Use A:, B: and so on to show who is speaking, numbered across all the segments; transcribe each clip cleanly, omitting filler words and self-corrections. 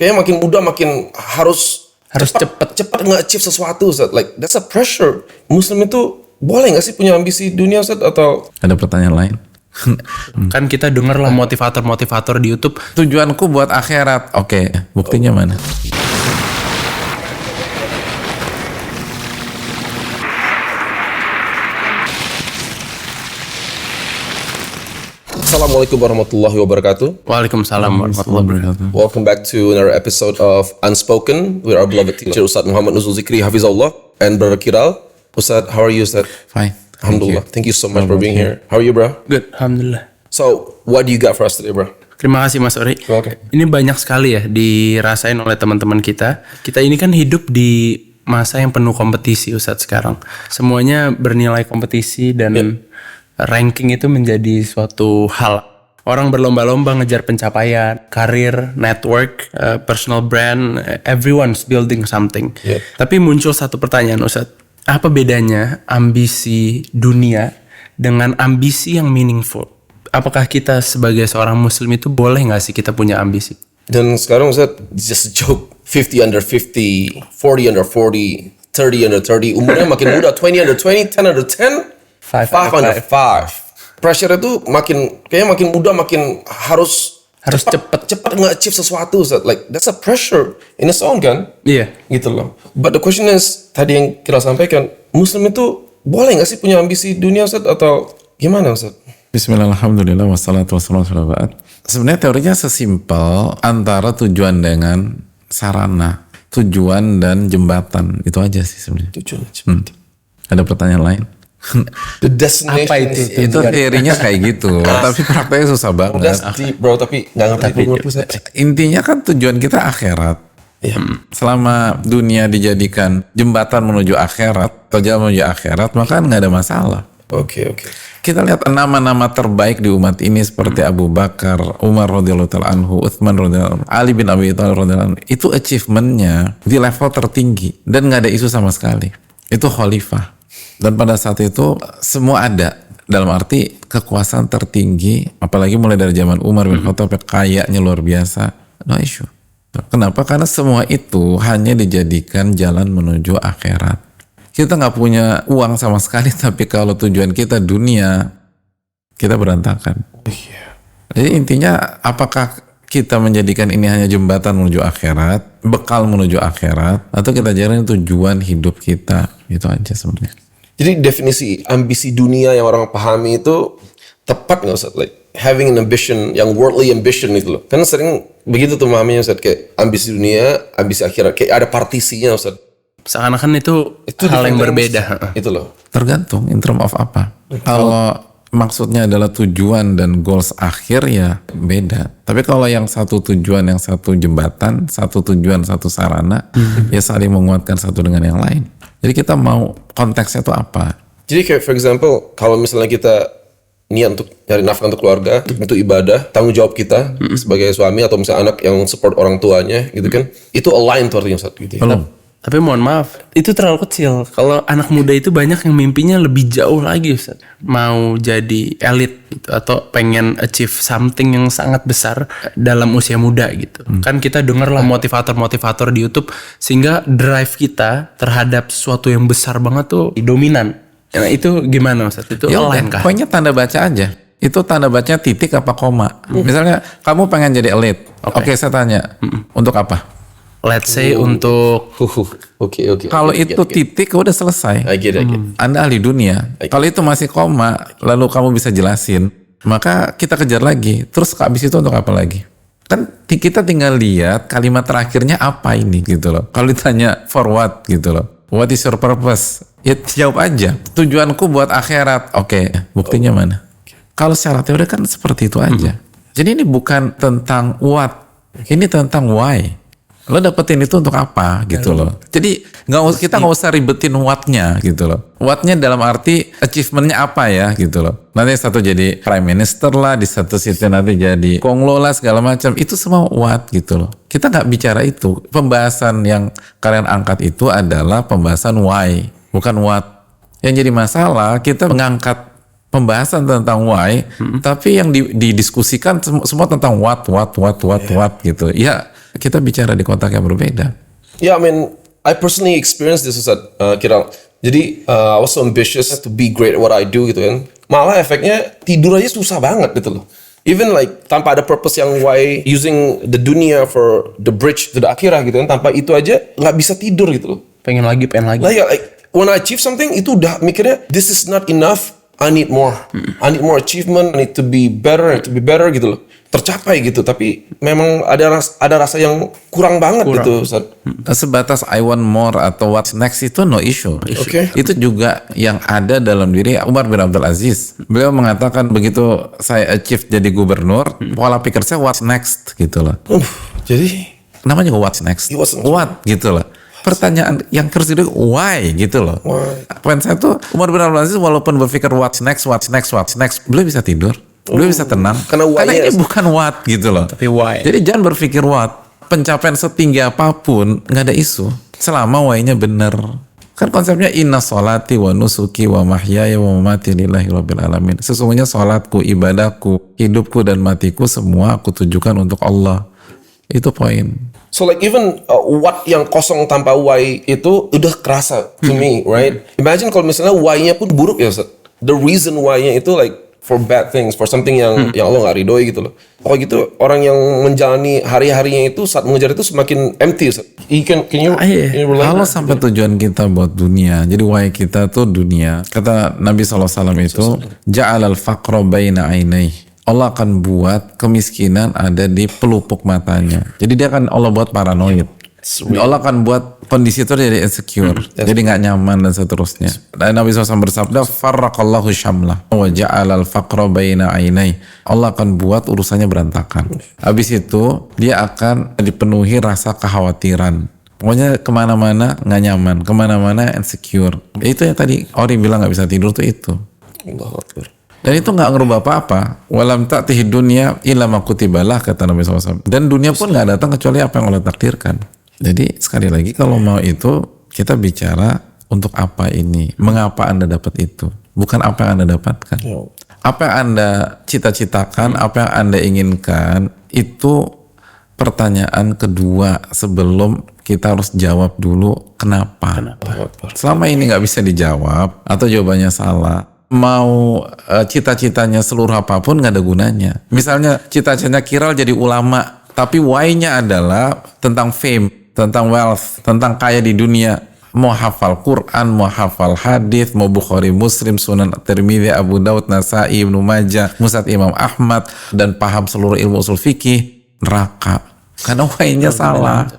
A: kayaknya makin muda makin harus cepat nge-achieve sesuatu, Ustaz. Like that's a pressure. Muslim itu boleh nggak sih punya ambisi dunia, Ustaz? Atau
B: ada pertanyaan lain?
C: Kan kita denger lah motivator di YouTube.
B: Tujuanku buat akhirat. Oke, buktinya mana?
A: Assalamualaikum warahmatullahi wabarakatuh.
C: Waalaikumsalam warahmatullahi wabarakatuh.
A: Welcome back to another episode of Unspoken with our beloved teacher Ustaz Muhammad Nuzul Zikri Hafizullah and Brother Kiral. Ustaz, how are you, Ustaz?
B: Fine.
A: Alhamdulillah. Thank you so much for being here. How are you, bro?
C: Good, alhamdulillah.
A: So, what do you got for us today, bro?
C: Terima kasih Mas Ori.
A: Okay.
C: Ini banyak sekali ya dirasain oleh teman-teman kita. Kita ini kan hidup di masa yang penuh kompetisi, Ustaz, sekarang. Semuanya bernilai kompetisi dan ranking itu menjadi suatu hal. Orang berlomba-lomba ngejar pencapaian, karir, network, personal brand, everyone's building something. Tapi muncul satu pertanyaan, Ustaz. Apa bedanya ambisi dunia dengan ambisi yang meaningful? Apakah kita sebagai seorang muslim itu boleh gak sih kita punya ambisi?
A: Dan sekarang, Ustaz, just a joke. 50 under 50, 40 under 40, 30 under 30. Umurnya makin muda, 20 under 20, 10 under 10. 5 under 5. Pressure itu kayaknya makin muda makin harus cepat nge-achieve sesuatu, Ustaz. Like that's a pressure in its own, kan?
C: Iya.
A: Gitu loh. But the question is, tadi yang kita sampaikan, Muslim itu boleh nggak sih punya ambisi dunia, Ustaz? Atau gimana, Ustaz?
B: Bismillahirrahmanirrahim. Wassalatu wassalamu ala rasulillah. Sebenarnya teorinya sesimpel antara tujuan dengan sarana, tujuan dan jembatan, itu aja sih sebenarnya.
A: Tujuan jembatan.
B: Ada pertanyaan lain?
A: The destination.
C: Apa itu?
B: Itu teorinya kayak gitu, tapi prakteknya susah banget.
A: That's deep, bro, tapi nggak ngerti.
B: Intinya kan tujuan kita akhirat. Selama dunia dijadikan jembatan menuju akhirat atau jalan menuju akhirat, maka nggak ada masalah.
A: Oke.
B: Kita lihat nama-nama terbaik di umat ini seperti Abu Bakar, Umar radhiyallahu ta'ala anhu, Utsman radhiyallahu anhu, Ali bin Abi Thalib radhiyallahu anhu. Itu achievementnya di level tertinggi dan nggak ada isu sama sekali. Itu khalifah. Dan pada saat itu semua ada, dalam arti kekuasaan tertinggi, apalagi mulai dari zaman Umar bin Khattab, kayanya luar biasa, no issue. Kenapa? Karena semua itu hanya dijadikan jalan menuju akhirat. Kita nggak punya uang sama sekali, tapi kalau tujuan kita dunia, kita berantakan. Jadi intinya, apakah kita menjadikan ini hanya jembatan menuju akhirat, bekal menuju akhirat, atau kita jadikan tujuan hidup kita? Itu aja sebenarnya.
A: Jadi definisi ambisi dunia yang orang pahami itu tepat nggak, Ustaz? Like having an ambition, yang worldly ambition itu loh. Karena sering begitu tuh memahaminya, Ustaz, kayak ambisi dunia, ambisi akhirat, kayak ada partisinya, Ustaz.
C: Seakan-akan itu hal yang berbeda.
A: Itu loh.
B: Tergantung in term of apa. Kalau maksudnya adalah tujuan dan goals akhir, ya beda. Tapi kalau yang satu tujuan, yang satu jembatan, satu tujuan, satu sarana, ya saling menguatkan satu dengan yang lain. Jadi kita mau konteksnya itu apa?
A: Jadi kayak for example, kalau misalnya kita niat untuk cari nafkah untuk keluarga, itu ibadah, tanggung jawab kita sebagai suami atau misalnya anak yang support orang tuanya, gitu kan, itu align tuh artinya, Ustaz, gitu.
B: Belum.
C: Tapi mohon maaf, itu terlalu kecil. Kalau anak muda itu banyak yang mimpinya lebih jauh lagi, Ustaz. Mau jadi elit gitu, atau pengen achieve something yang sangat besar dalam usia muda gitu. Kan kita denger lah motivator di YouTube, sehingga drive kita terhadap sesuatu yang besar banget tuh dominan. Nah itu gimana, Ustaz? Itu align kah?
B: Pokoknya tanda baca aja. Itu tanda bacanya titik apa koma. Misalnya kamu pengen jadi elit. Oke, saya tanya, untuk apa?
C: Let's say untuk
A: Oke.
B: Kalau itu titik udah selesai.
A: I get.
B: Anda ahli dunia. Kalau itu masih koma, lalu kamu bisa jelasin, maka kita kejar lagi. Terus habis itu untuk apa lagi? Kan kita tinggal lihat kalimat terakhirnya apa ini gitu loh. Kalau ditanya for what gitu loh. What is your purpose? Ya jawab aja. Tujuanku buat akhirat. Oke, buktinya mana? Kalau secara teori kan seperti itu aja. Jadi ini bukan tentang what. Ini tentang why. Lo dapetin itu untuk apa gitu loh. Jadi kita nggak usah ribetin what-nya gitu loh. What-nya dalam arti achievementnya apa ya gitu loh. Nanti satu jadi prime minister lah, di satu situ nanti jadi konglo lah segala macam. Itu semua what gitu loh. Kita nggak bicara itu. Pembahasan yang kalian angkat itu adalah pembahasan why, bukan what. Yang jadi masalah kita mengangkat pembahasan tentang why, tapi yang didiskusikan semua tentang what gitu. Ya Kita bicara di kotak yang berbeda.
A: Yeah, I mean, I personally experienced this Ustaz Kiral. Jadi I was so ambitious to be great at what I do gitu kan. Malah efeknya tidur aja susah banget gitu loh. Even like tanpa ada purpose yang why using the dunia for the bridge to the akhirah gitu kan. Tanpa itu aja nggak bisa tidur gitu loh.
C: Pengen lagi.
A: Like when I achieve something itu udah mikirnya this is not enough, I need more. I need more achievement, I need to be better gitu loh. Tercapai gitu, tapi memang ada rasa yang kurang banget gitu Ustaz.
B: Sebatas I want more atau what's next itu no issue.
A: Okay.
B: Itu juga yang ada dalam diri Umar bin Abdul Aziz. Beliau mengatakan begitu saya achieve jadi gubernur, pola pikir saya what's next gitu loh.
A: Jadi
B: Namanya juga what's next.
A: What's next?
B: What gitu loh. Pertanyaan yang harus itu why gitu loh. Poin saya tuh Umar bin Abdul Aziz walaupun berpikir what's next, beliau bisa tidur. Beliau bisa tenang. Karena ini bukan what gitu loh.
C: Tapi why.
B: Jadi jangan berpikir what. Pencapaian setinggi apapun nggak ada isu. Selama why-nya bener. Kan konsepnya inna sholati wa nusuki wa mahyaya wa mamati lillahi rabbil alamin. Sesungguhnya sholatku, ibadahku, hidupku dan matiku semua aku tujukan untuk Allah. Itu poin.
A: So like even what yang kosong tanpa why itu udah kerasa to me, right? Imagine kalau misalnya why-nya pun buruk ya Ustaz. The reason why-nya itu like for bad things, for something yang Allah nggak ridhoi gitu loh. Oh gitu, orang yang menjalani hari-harinya itu saat mengejar itu semakin empty. Can you relate?
B: Kalau sampai tujuan kita buat dunia, jadi why kita tuh dunia. Kata Nabi SAW itu, ja'alal faqra baina ainai. Allah akan buat kemiskinan ada di pelupuk matanya. Jadi dia akan Allah buat paranoid. Allah akan buat kondisi itu jadi insecure, jadi nggak nyaman dan seterusnya. Dan Nabi SAW bersabda, "Farraqallahu syamlah wa ja'alal faqra baina ainai." Allah akan buat urusannya berantakan. Habis itu dia akan dipenuhi rasa kekhawatiran. Pokoknya kemana-mana nggak nyaman, kemana-mana insecure. Itu yang tadi Ori bilang nggak bisa tidur tuh itu.
A: Allahu Akbar.
B: Dan itu nggak ngerubah apa-apa. Walam ta'tihi dunya illa ma kutibalah, kata Nabi SAW. Dan dunia pun nggak datang kecuali apa yang Allah takdirkan. Jadi sekali lagi kalau mau itu kita bicara untuk apa ini, mengapa Anda dapat itu, bukan apa yang Anda dapatkan. Apa yang Anda cita-citakan, apa yang Anda inginkan, itu pertanyaan kedua sebelum kita harus jawab dulu kenapa. Selama ini nggak bisa dijawab atau jawabannya salah, mau cita-citanya seluruh apapun nggak ada gunanya. Misalnya cita-citanya Kiral jadi ulama, tapi why-nya adalah tentang fame, tentang wealth, tentang kaya di dunia. Mau hafal Quran, mau hafal hadis, mau Bukhari, Muslim, Sunan Tirmidzi, Abu Daud, Nasai, Ibnu Majah, Musnad Imam Ahmad, dan paham seluruh ilmu usul fikih, neraka. Karena why-nya salah.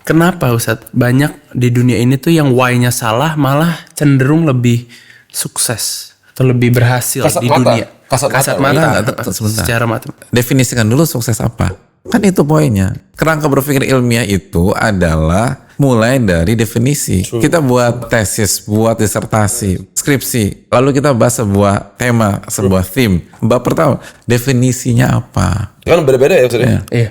C: Kenapa Ustadz? Banyak di dunia ini tuh yang why-nya salah malah cenderung lebih sukses atau lebih berhasil
A: Kasat
C: di
A: mata.
C: dunia.
A: Kasat
C: mata.
B: Sebentar.
C: Secara mata.
B: Definisikan dulu sukses apa. Kan itu poinnya. Kerangka berpikir ilmiah itu adalah mulai dari definisi. Kita buat tesis, buat disertasi, skripsi. Lalu kita bahas sebuah tema, sebuah theme. Bab pertama, definisinya apa?
A: Kan beda-beda ya Ustaz.
C: Iya.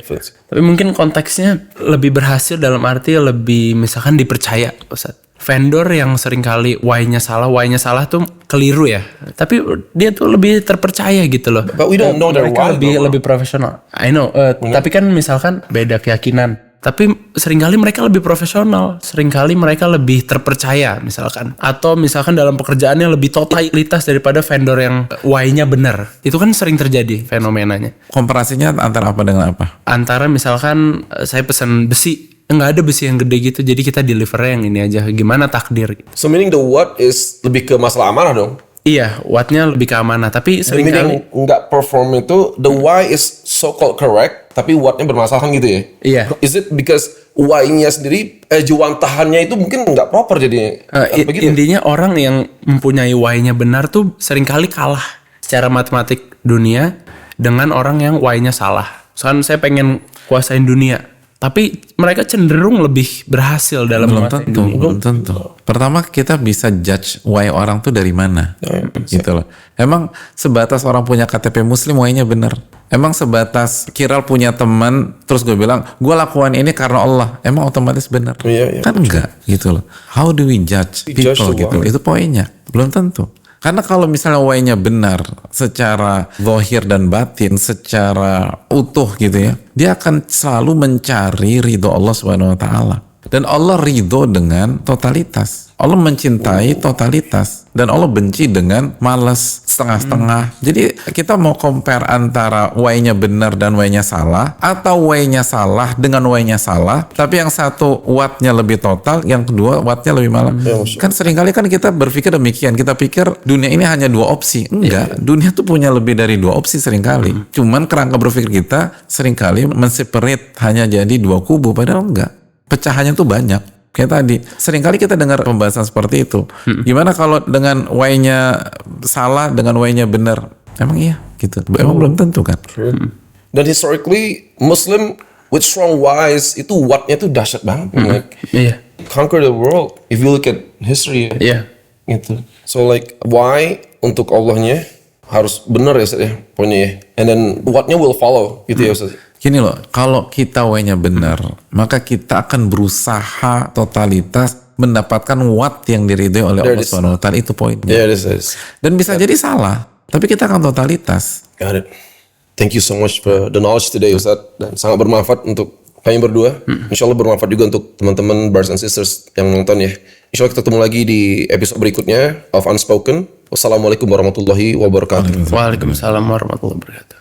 C: Tapi mungkin konteksnya lebih berhasil dalam arti lebih misalkan dipercaya Ustadz. Vendor yang seringkali why-nya salah tuh keliru ya. Tapi dia tuh lebih terpercaya gitu loh.
A: But we don't know their
C: Mereka
A: why.
C: lebih profesional. I know. Tapi kan misalkan beda keyakinan. Tapi seringkali mereka lebih profesional. Seringkali mereka lebih terpercaya misalkan. Atau misalkan dalam pekerjaannya lebih totalitas daripada vendor yang why-nya benar. Itu kan sering terjadi fenomenanya.
B: Komparasinya antara apa dengan apa?
C: Antara misalkan saya pesan besi. Nggak ada besi yang gede gitu, jadi kita deliver yang ini aja. Gimana takdir?
A: So meaning the what is lebih ke masalah amanah dong.
C: Iya, what-nya lebih ke amanah. Tapi
A: Meaning
C: seringkali
A: nggak perform itu the why is so called correct, tapi what-nya bermasalah kan gitu ya?
C: Iya.
A: Is it because why-nya sendiri juwantahannya itu mungkin nggak proper jadinya? Begitu?
C: intinya orang yang mempunyai why-nya benar tuh seringkali kalah secara matematik dunia dengan orang yang why-nya salah. Soalnya saya pengen kuasain dunia. Tapi mereka cenderung lebih berhasil dalam menguasai dunia.
B: Belum tentu. Pertama kita bisa judge why orang tuh dari mana, gitu loh. Emang sebatas orang punya KTP Muslim why-nya bener. Emang sebatas Kiral punya teman terus gue bilang gue lakukan ini karena Allah, emang otomatis bener?
A: Iya.
B: Kan enggak, gitu loh. How do we judge people
A: judge the
B: gitu?
A: why.
B: Itu poinnya. Belum tentu. Karena kalau misalnya way-nya benar secara zahir dan batin, secara utuh gitu ya, dia akan selalu mencari ridho Allah Subhanahu wa taala. Dan Allah ridho dengan totalitas. Allah mencintai totalitas dan Allah benci dengan malas setengah-setengah. Jadi kita mau compare antara way-nya benar dan way-nya salah, atau way-nya salah dengan way-nya salah, tapi yang satu wattnya lebih total, yang kedua wattnya lebih malas. Kan seringkali kan kita berpikir demikian. Kita pikir dunia ini hanya dua opsi. Enggak, dunia tuh punya lebih dari dua opsi seringkali. Cuman kerangka berpikir kita seringkali menseparate hanya jadi dua kubu, padahal enggak. Pecahannya tuh banyak. Kayak tadi, seringkali kita dengar pembahasan seperti itu. Gimana kalau dengan way-nya salah, dengan way-nya benar? Emang iya gitu. Emang belum tentu kan?
A: Dan historically Muslim with strong wise itu wattnya tuh dahsyat banget. Like, conquer the world. If you look at history, gitu. So like why untuk Allahnya harus benar ya Ustaz ya, pokoknya ya. And then wattnya will follow gitu ya Ustaz.
B: Gini loh, kalau kita way-nya benar, maka kita akan berusaha totalitas mendapatkan watt yang diridhoi oleh Allah Subhanahu wa taala, itu poinnya.
A: Yeah, it is.
B: Dan bisa jadi salah, tapi kita akan totalitas.
A: Got it. Thank you so much for the knowledge today Ustaz, dan sangat bermanfaat untuk kami berdua. Insya Allah bermanfaat juga untuk teman-teman brothers and sisters yang nonton ya. Insya Allah kita ketemu lagi di episode berikutnya of Unspoken. Wassalamualaikum warahmatullahi wabarakatuh.
C: Waalaikumsalam warahmatullahi wabarakatuh.